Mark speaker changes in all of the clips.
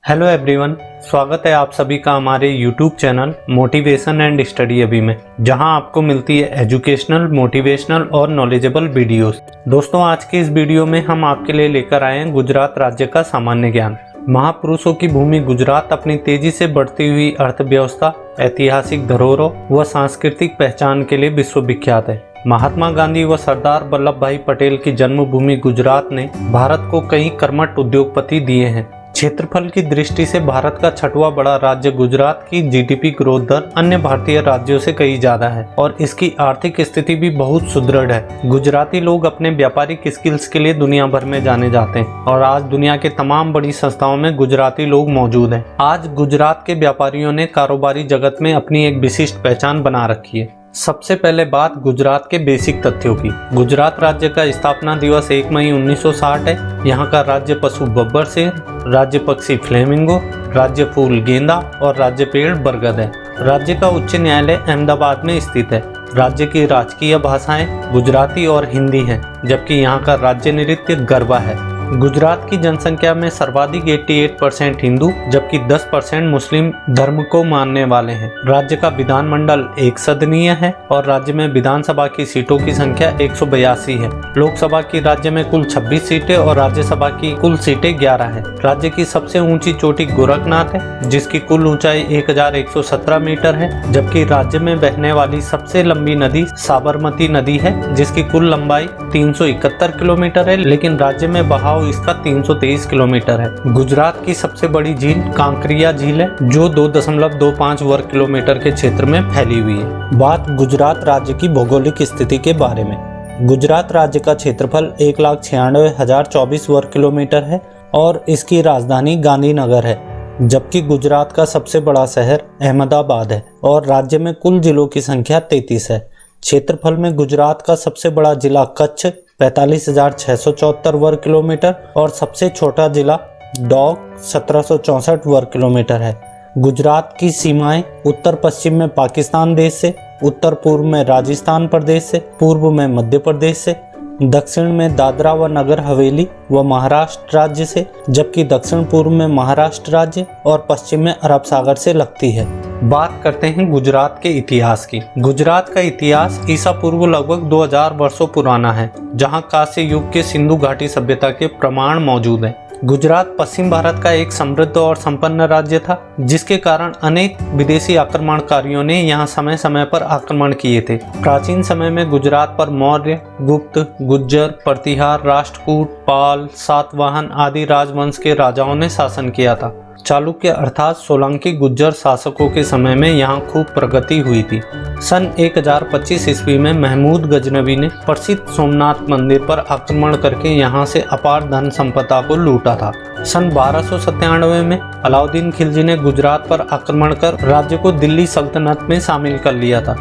Speaker 1: Hello everyone, स्वागत है आप सभी का हमारे YouTube channel motivation and study अभी में, जहां आपको मिलती है एजुकेशनल, मोटिवेशनल और नॉलेजेबल वीडियोस। दोस्तों, आज के इस वीडियो में हम आपके लिए लेकर आए हैं गुजरात राज्य का सामान्य ज्ञान। महापुरुषों की भूमि गुजरात अपनी तेजी से बढ़ती हुई अर्थव्यवस्था, ऐतिहासिक धरोहरों व सांस्कृतिक पहचान के लिए विश्वविख्यात है। महात्मा गांधी व सरदार वल्लभ भाई पटेल की जन्मभूमि गुजरात ने भारत को कई कर्मठ उद्योगपति दिए हैं। क्षेत्रफल की दृष्टि से भारत का छठवां बड़ा राज्य गुजरात की जीडीपी ग्रोथ दर अन्य भारतीय राज्यों से कहीं ज्यादा है और इसकी आर्थिक स्थिति भी बहुत सुदृढ़ है। गुजराती लोग अपने व्यापारिक स्किल्स के लिए दुनिया भर में जाने जाते हैं और आज दुनिया के तमाम बड़ी संस्थाओं में गुजराती लोग मौजूद हैं। आज गुजरात के व्यापारियों ने कारोबारी जगत में अपनी एक विशिष्ट पहचान बना रखी है। सबसे पहले बात गुजरात के बेसिक तथ्यों की। गुजरात राज्य का स्थापना दिवस 1 मई 1960 है। यहाँ का राज्य पशु बब्बर शेर, राज्य पक्षी फ्लेमिंगो, राज्य फूल गेंदा और राज्य पेड़ बरगद है। राज्य का उच्च न्यायालय अहमदाबाद में स्थित है। राज्य की राजकीय भाषाएं गुजराती और हिंदी हैं, जबकि यहाँ का राज्य नृत्य गरबा है। गुजरात की जनसंख्या में सर्वाधिक 88% हिंदू जबकि 10% मुस्लिम धर्म को मानने वाले हैं। राज्य का विधानमंडल एक सदनीय है और राज्य में विधानसभा की सीटों की संख्या 182 है। लोकसभा की राज्य में कुल 26 सीटें और राज्यसभा की कुल सीटें 11 है। राज्य की सबसे ऊंची चोटी गोरखनाथ है, जिसकी कुल ऊंचाई 1117 मीटर है, जबकि राज्य में बहने वाली सबसे लंबी नदी साबरमती नदी है, जिसकी कुल लंबाई 371 किलोमीटर है, लेकिन राज्य में बहाव इसका 323 किलोमीटर है। गुजरात की सबसे बड़ी झील कांकरिया झील है, जो 2.25 वर्ग किलोमीटर के क्षेत्र में फैली हुई है। बात गुजरात राज्य की भौगोलिक स्थिति के बारे में। गुजरात राज्य का क्षेत्रफल 1,96,024 वर्ग किलोमीटर है और इसकी राजधानी गांधीनगर है, जबकि गुजरात का सबसे बड़ा शहर अहमदाबाद है और राज्य में कुल जिलों की संख्या 33 है। क्षेत्रफल में गुजरात का सबसे बड़ा जिला कच्छ 45,674 वर्ग किलोमीटर और सबसे छोटा जिला डौक 1764 वर्ग किलोमीटर है। गुजरात की सीमाएं उत्तर पश्चिम में पाकिस्तान देश से, उत्तर पूर्व में राजस्थान प्रदेश से, पूर्व में मध्य प्रदेश से, दक्षिण में दादरा व नगर हवेली व महाराष्ट्र राज्य से, जबकि दक्षिण पूर्व में महाराष्ट्र राज्य और पश्चिम में अरब सागर से लगती है। बात करते हैं गुजरात के इतिहास की। गुजरात का इतिहास ईसा पूर्व लगभग 2000 वर्षों पुराना है, जहां कांस्य युग के सिंधु घाटी सभ्यता के प्रमाण मौजूद हैं। गुजरात पश्चिम भारत का एक समृद्ध और संपन्न राज्य था, जिसके कारण अनेक विदेशी आक्रमणकारियों ने यहाँ समय समय पर आक्रमण किए थे। प्राचीन समय में गुजरात पर मौर्य, गुप्त, गुज्जर, प्रतिहार, राष्ट्रकूट, पाल, सातवाहन आदि राजवंश के राजाओं ने शासन किया था। चालुक्य अर्थात सोलंकी गुज्जर शासकों के समय में यहाँ खूब प्रगति हुई थी। सन 1025 ईस्वी में महमूद गजनवी ने प्रसिद्ध सोमनाथ मंदिर पर आक्रमण करके यहाँ से अपार धन संपदा को लूटा था। सन 1297 में अलाउद्दीन खिलजी ने गुजरात पर आक्रमण कर राज्य को दिल्ली सल्तनत में शामिल कर लिया था।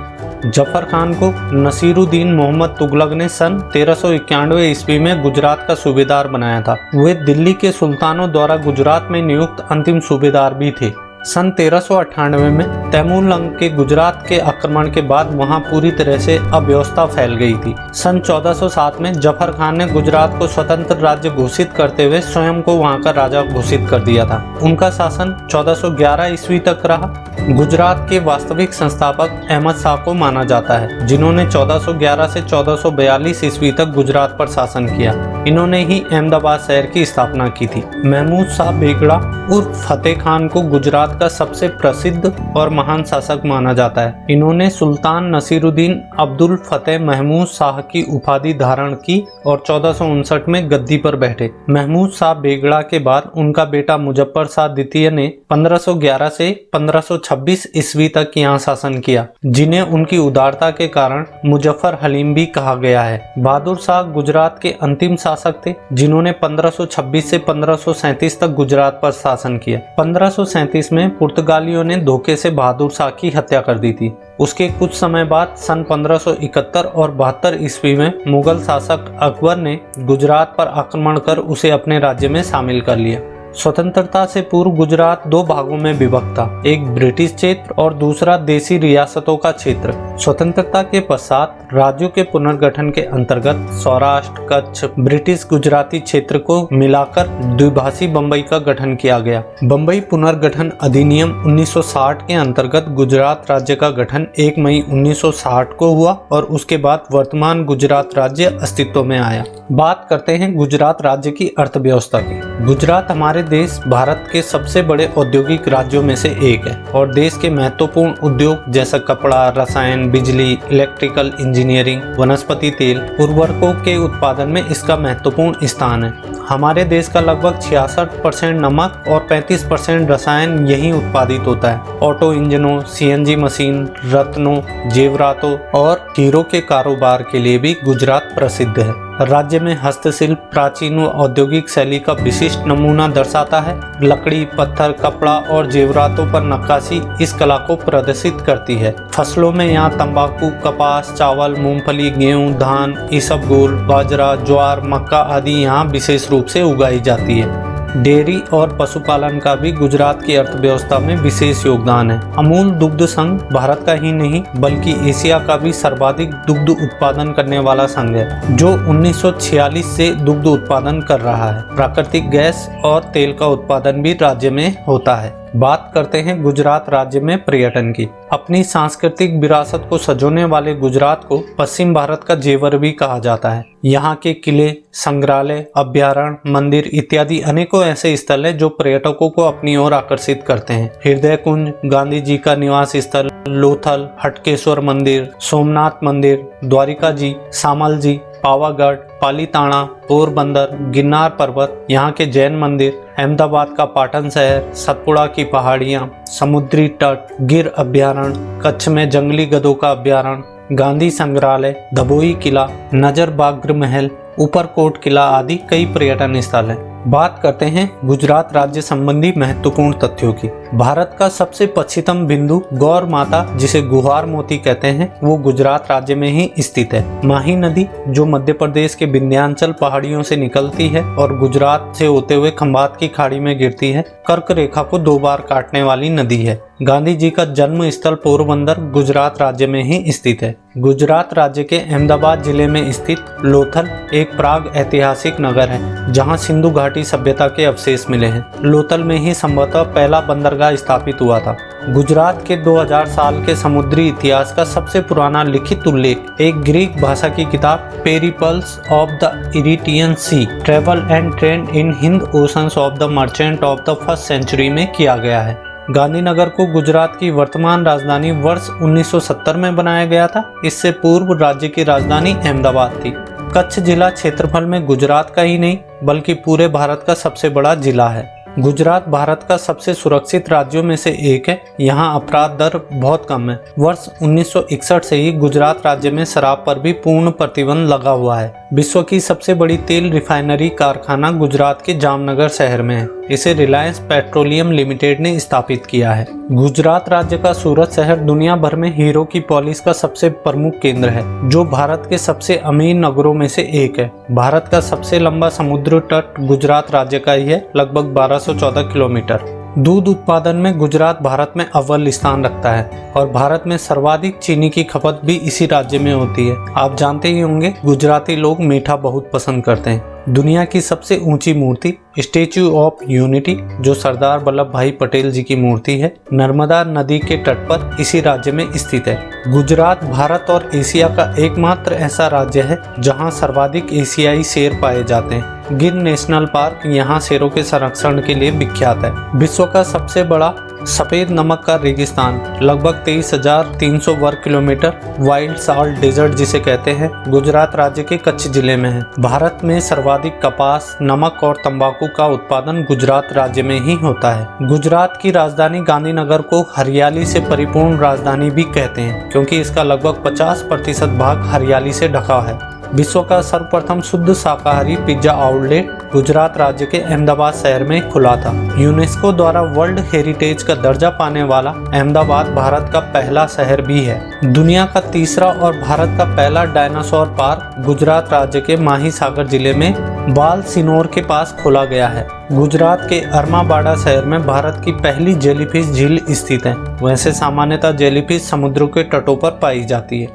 Speaker 1: जफर खान को नसीरुद्दीन मोहम्मद तुगलक ने सन 1391 ईस्वी में गुजरात का सूबेदार बनाया था। वे दिल्ली के सुल्तानों द्वारा गुजरात में नियुक्त अंतिम सूबेदार भी थे। सन 1398 में तैमूरलंग के गुजरात के आक्रमण के बाद वहां पूरी तरह से अव्यवस्था फैल गई थी। सन 1407 में जफर खान ने गुजरात को स्वतंत्र राज्य घोषित करते हुए स्वयं को वहां का राजा घोषित कर दिया था। उनका शासन 1411 ईस्वी तक रहा। गुजरात के वास्तविक संस्थापक अहमद शाह को माना जाता है, जिन्होंने 1411 से 1442 ईस्वी तक गुजरात पर शासन किया। इन्होंने ही अहमदाबाद शहर की स्थापना की थी। महमूद शाह बेगड़ा उर्फ फतेह खान को गुजरात का सबसे प्रसिद्ध और महान शासक माना जाता है। इन्होंने सुल्तान नसीरुद्दीन अब्दुल फतेह महमूद शाह की उपाधि धारण की और 1459 में गद्दी पर बैठे। महमूद शाह बेगड़ा के बाद उनका बेटा मुजफ्फर शाह द्वितीय ने 1511 से 1526 ईस्वी तक यहाँ शासन किया, जिन्हें उनकी उदारता के कारण मुजफ्फर हलीम भी कहा गया है। बहादुर शाह गुजरात के अंतिम शासक थे, जिन्होंने 1526 से 1537 तक गुजरात पर शासन किया। 1537 में पुर्तगालियों ने धोखे से बहादुर शाह की हत्या कर दी थी। उसके कुछ समय बाद सन 1571 और 72 ईस्वी में मुगल शासक अकबर ने गुजरात पर आक्रमण कर उसे अपने राज्य में शामिल कर लिया। स्वतंत्रता से पूर्व गुजरात दो भागों में विभक्त था, एक ब्रिटिश क्षेत्र और दूसरा देसी रियासतों का क्षेत्र। स्वतंत्रता के पश्चात राज्यों के पुनर्गठन के अंतर्गत सौराष्ट्र, कच्छ, ब्रिटिश गुजराती क्षेत्र को मिलाकर द्विभाषी बम्बई का गठन किया गया। बम्बई पुनर्गठन अधिनियम 1960 के अंतर्गत गुजरात राज्य का गठन 1 मई 1960 को हुआ और उसके बाद वर्तमान गुजरात राज्य अस्तित्व में आया। बात करते हैं गुजरात राज्य की अर्थव्यवस्था की। गुजरात हमारे देश भारत के सबसे बड़े औद्योगिक राज्यों में से एक है और देश के महत्वपूर्ण उद्योग जैसा कपड़ा, रसायन, बिजली, इलेक्ट्रिकल इंजीनियरिंग, वनस्पति तेल, उर्वरकों के उत्पादन में इसका महत्वपूर्ण स्थान है। हमारे देश का लगभग 66% नमक और 35% रसायन यहीं उत्पादित होता है। ऑटो इंजनों, सीएनजी मशीन, रत्नों, जेवरातों और हीरो के कारोबार के लिए भी गुजरात प्रसिद्ध है। राज्य में हस्तशिल्प प्राचीन व औद्योगिक शैली का विशिष्ट नमूना दर्शाता है। लकड़ी, पत्थर, कपड़ा और जेवरातों पर नक्काशी इस कला को प्रदर्शित करती है। फसलों में यहाँ तंबाकू, कपास, चावल, मूंगफली, गेहूं, धान, इसबगोल, बाजरा, ज्वार, मक्का आदि यहाँ विशेष रूप से उगाई जाती है। डेयरी और पशुपालन का भी गुजरात की अर्थव्यवस्था में विशेष योगदान है। अमूल दुग्ध संघ भारत का ही नहीं बल्कि एशिया का भी सर्वाधिक दुग्ध उत्पादन करने वाला संघ है, जो 1946 से दुग्ध उत्पादन कर रहा है। प्राकृतिक गैस और तेल का उत्पादन भी राज्य में होता है। बात करते हैं गुजरात राज्य में पर्यटन की। अपनी सांस्कृतिक विरासत को सजोने वाले गुजरात को पश्चिम भारत का जेवर भी कहा जाता है। यहाँ के किले, संग्रहालय, अभ्यारण्य, मंदिर इत्यादि अनेकों ऐसे स्थल हैं जो पर्यटकों को अपनी ओर आकर्षित करते हैं। हृदय कुंज, गांधी जी का निवास स्थल, लोथल, हटकेश्वर मंदिर, सोमनाथ मंदिर, द्वारिका जी, सामल जी, पावागढ़, पालीताना, पोरबंदर, गिरनार पर्वत, यहाँ के जैन मंदिर, अहमदाबाद का पाटन शहर, सतपुड़ा की पहाड़ियाँ, समुद्री तट, गिर अभ्यारण्य, कच्छ में जंगली गधों का अभ्यारण्य, गांधी संग्रहालय, दभोई किला, नजर बाग्र महल, ऊपरकोट किला आदि कई पर्यटन स्थल हैं। बात करते हैं गुजरात राज्य संबंधी महत्वपूर्ण तथ्यों की। भारत का सबसे पश्चिमतम बिंदु गौर माता, जिसे गुहार मोती कहते हैं, वो गुजरात राज्य में ही स्थित है। माही नदी जो मध्य प्रदेश के विंध्याचल पहाड़ियों से निकलती है और गुजरात से होते हुए खंभात की खाड़ी में गिरती है, कर्क रेखा को 2 बार काटने वाली नदी है। गांधी जी का जन्म स्थल पोरबंदर गुजरात राज्य में ही स्थित है। गुजरात राज्य के अहमदाबाद जिले में स्थित लोथल एक प्राग ऐतिहासिक नगर है, जहां सिंधु घाटी सभ्यता के अवशेष मिले हैं। लोथल में ही संभवतः पहला बंदरगाह स्थापित हुआ था। गुजरात के 2000 साल के समुद्री इतिहास का सबसे पुराना लिखित उल्लेख एक ग्रीक भाषा की किताब Periplus of the Erythraean Sea, travel and trade in Hind oceans of the merchant of the 1st century में किया गया है। गांधीनगर को गुजरात की वर्तमान राजधानी वर्ष 1970 में बनाया गया था। इससे पूर्व राज्य की राजधानी अहमदाबाद थी। कच्छ जिला क्षेत्रफल में गुजरात का ही नहीं बल्कि पूरे भारत का सबसे बड़ा जिला है। गुजरात भारत का सबसे सुरक्षित राज्यों में से एक है। यहाँ अपराध दर बहुत कम है। वर्ष 1961 से ही गुजरात राज्य में शराब पर भी पूर्ण प्रतिबंध लगा हुआ है। विश्व की सबसे बड़ी तेल रिफाइनरी कारखाना गुजरात के जामनगर शहर में है। इसे रिलायंस पेट्रोलियम लिमिटेड ने स्थापित किया है। गुजरात राज्य का सूरत शहर दुनिया भर में हीरो की पॉलिश का सबसे प्रमुख केंद्र है, जो भारत के सबसे अमीर नगरों में से एक है। भारत का सबसे लंबा समुद्र तट गुजरात राज्य का ही है, लगभग 1214 किलोमीटर। दूध उत्पादन में गुजरात भारत में अव्वल स्थान रखता है और भारत में सर्वाधिक चीनी की खपत भी इसी राज्य में होती है। आप जानते ही होंगे गुजराती लोग मीठा बहुत पसंद करते हैं। दुनिया की सबसे ऊंची मूर्ति स्टैच्यू ऑफ यूनिटी, जो सरदार वल्लभ भाई पटेल जी की मूर्ति है, नर्मदा नदी के तट पर इसी राज्य में स्थित है। गुजरात भारत और एशिया का एकमात्र ऐसा राज्य है जहां सर्वाधिक एशियाई शेर पाए जाते हैं। गिर नेशनल पार्क यहाँ शेरों के संरक्षण के लिए विख्यात है। विश्व का सबसे बड़ा सफेद नमक का रेगिस्तान लगभग 23,300 वर्ग किलोमीटर वाइल्ड साल्ट डेजर्ट जिसे कहते हैं, गुजरात राज्य के कच्छ जिले में है। भारत में सर्वाधिक कपास, नमक और तंबाकू का उत्पादन गुजरात राज्य में ही होता है। गुजरात की राजधानी गांधीनगर को हरियाली से परिपूर्ण राजधानी भी कहते हैं, क्योंकि इसका लगभग 50% भाग हरियाली से ढका है। विश्व का सर्वप्रथम शुद्ध शाकाहारी पिज्जा आउटलेट गुजरात राज्य के अहमदाबाद शहर में खुला था। यूनेस्को द्वारा वर्ल्ड हेरिटेज का दर्जा पाने वाला अहमदाबाद भारत का पहला शहर भी है। दुनिया का तीसरा और भारत का पहला डायनासोर पार्क गुजरात राज्य के माही सागर जिले में बाल सिनोर के पास खोला गया है। गुजरात के अरमाबाड़ा शहर में भारत की पहली जेलीफिश झील स्थित है। वैसे सामान्यतः जेलीफिश समुद्रों के तटों पर पाई जाती है।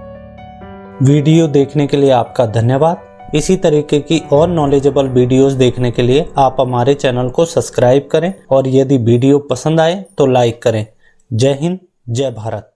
Speaker 1: वीडियो देखने के लिए आपका धन्यवाद। इसी तरीके की और नॉलेजेबल वीडियोस देखने के लिए आप हमारे चैनल को सब्सक्राइब करें और यदि वीडियो पसंद आए तो लाइक करें। जय हिंद, जय भारत।